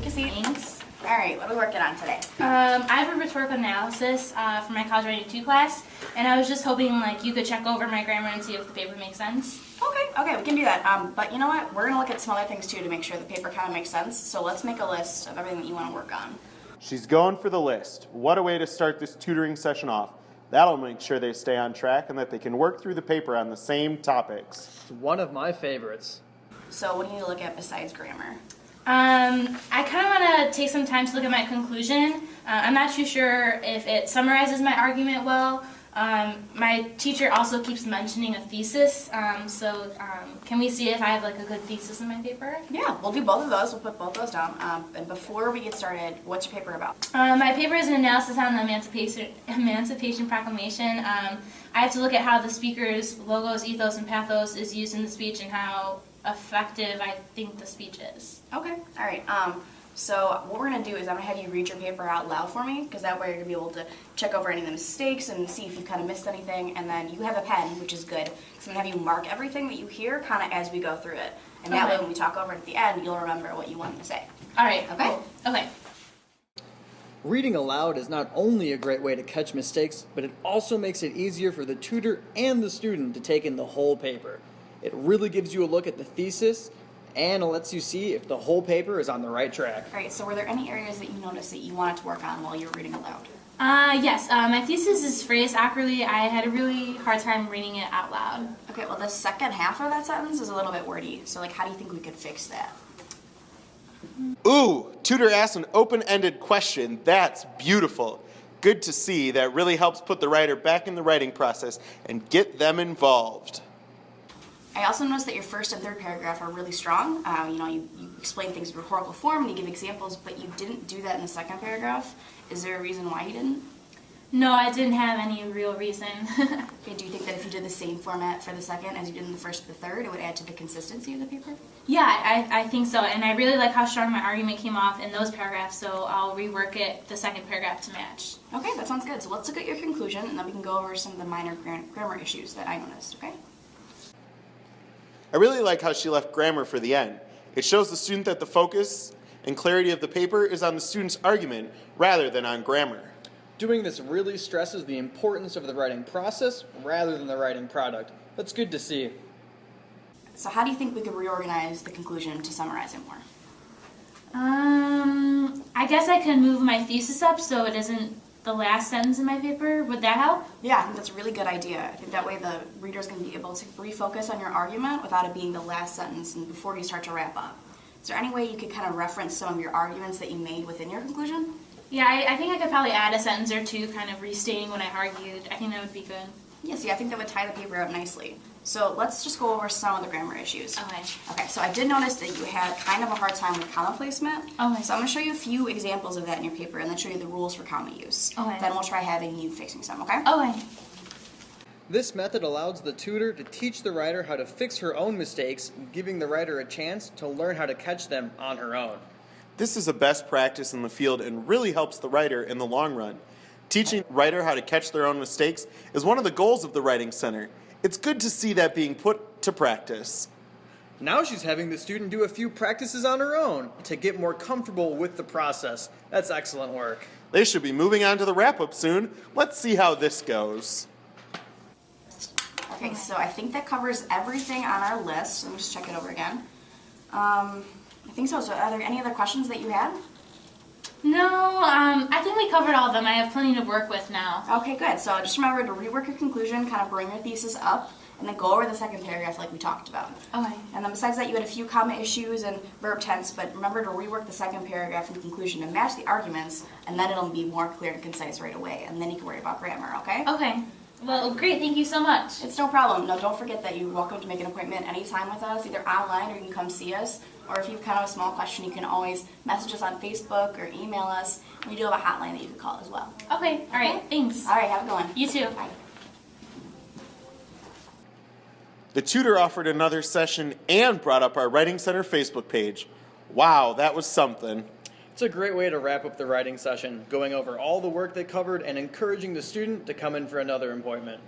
Take a seat. Thanks. All right, what are we working on today? I have a rhetorical analysis for my college writing 2 class, and I was just hoping you could check over my grammar and see if the paper makes sense. Okay, we can do that. But you know what? We're gonna look at some other things too to make sure the paper kind of makes sense. So let's make a list of everything that you want to work on. She's going for the list. What a way to start this tutoring session off. That'll make sure they stay on track and that they can work through the paper on the same topics. It's one of my favorites. So what do you need to look at besides grammar? I kind of want to take some time to look at my conclusion. I'm not too sure if it summarizes my argument well. My teacher also keeps mentioning a thesis, so can we see if I have a good thesis in my paper? Yeah, we'll do both of those. We'll put both those down. And before we get started, what's your paper about? My paper is an analysis on the Emancipation Proclamation. I have to look at how the speaker's logos, ethos, and pathos is used in the speech and how effective I think the speech is. Okay, all right. So what we're going to do is I'm going to have you read your paper out loud for me, because that way you're going to be able to check over any of the mistakes and see if you kind of missed anything. And then you have a pen, which is good, because I'm going to have you mark everything that you hear kind of as we go through it. And that way when we talk over it at the end, you'll remember what you wanted to say. All right. Okay? Cool. Okay. Reading aloud is not only a great way to catch mistakes, but it also makes it easier for the tutor and the student to take in the whole paper. It really gives you a look at the thesis and it lets you see if the whole paper is on the right track. All right, so were there any areas that you noticed that you wanted to work on while you were reading aloud? Yes, my thesis is phrased awkwardly. I had a really hard time reading it out loud. Okay, well the second half of that sentence is a little bit wordy, so how do you think we could fix that? Ooh, tutor asked an open-ended question. That's beautiful. Good to see. That really helps put the writer back in the writing process and get them involved. I also noticed that your first and third paragraph are really strong. You explain things in rhetorical form and you give examples, but you didn't do that in the second paragraph. Is there a reason why you didn't? No, I didn't have any real reason. Okay, do you think that if you did the same format for the second as you did in the first and the third, it would add to the consistency of the paper? Yeah, I think so, and I really like how strong my argument came off in those paragraphs, so I'll rework it, the second paragraph, to match. Okay, that sounds good. So let's look at your conclusion, and then we can go over some of the minor grammar issues that I noticed, okay? I really like how she left grammar for the end. It shows the student that the focus and clarity of the paper is on the student's argument rather than on grammar. Doing this really stresses the importance of the writing process rather than the writing product. That's good to see. So how do you think we could reorganize the conclusion to summarize it more? I guess I can move my thesis up so it isn't the last sentence in my paper. Would that help? Yeah, I think that's a really good idea. I think that way the reader's going to be able to refocus on your argument without it being the last sentence and before you start to wrap up. Is there any way you could kind of reference some of your arguments that you made within your conclusion? Yeah, I think I could probably add a sentence or two kind of restating what I argued. I think that would be good. Yes, I think that would tie the paper up nicely. So let's just go over some of the grammar issues. Okay, so I did notice that you had kind of a hard time with comma placement. Okay. So I'm going to show you a few examples of that in your paper and then show you the rules for comma use. Okay. Then we'll try having you fixing some, okay? Okay. This method allows the tutor to teach the writer how to fix her own mistakes, giving the writer a chance to learn how to catch them on her own. This is a best practice in the field and really helps the writer in the long run. Teaching the writer how to catch their own mistakes is one of the goals of the Writing Center. It's good to see that being put to practice. Now she's having the student do a few practices on her own to get more comfortable with the process. That's excellent work. They should be moving on to the wrap-up soon. Let's see how this goes. Okay, so I think that covers everything on our list. Let me just check it over again. I think so. So are there any other questions that you had? No, I think we covered all of them. I have plenty to work with now. Okay, good. So just remember to rework your conclusion, kind of bring your thesis up, and then go over the second paragraph like we talked about. Okay. And then besides that, you had a few comma issues and verb tense, but remember to rework the second paragraph and conclusion to match the arguments, and then it'll be more clear and concise right away, and then you can worry about grammar, okay? Okay. Well, great. Thank you so much. It's no problem. No, don't forget that you're welcome to make an appointment anytime with us, either online or you can come see us. Or if you have kind of a small question, you can always message us on Facebook or email us. We do have a hotline that you can call as well. Okay. All right. Thanks. All right, have a good one. You too. Bye. The tutor offered another session and brought up our Writing Center Facebook page. Wow, that was something. It's a great way to wrap up the writing session, going over all the work they covered and encouraging the student to come in for another appointment.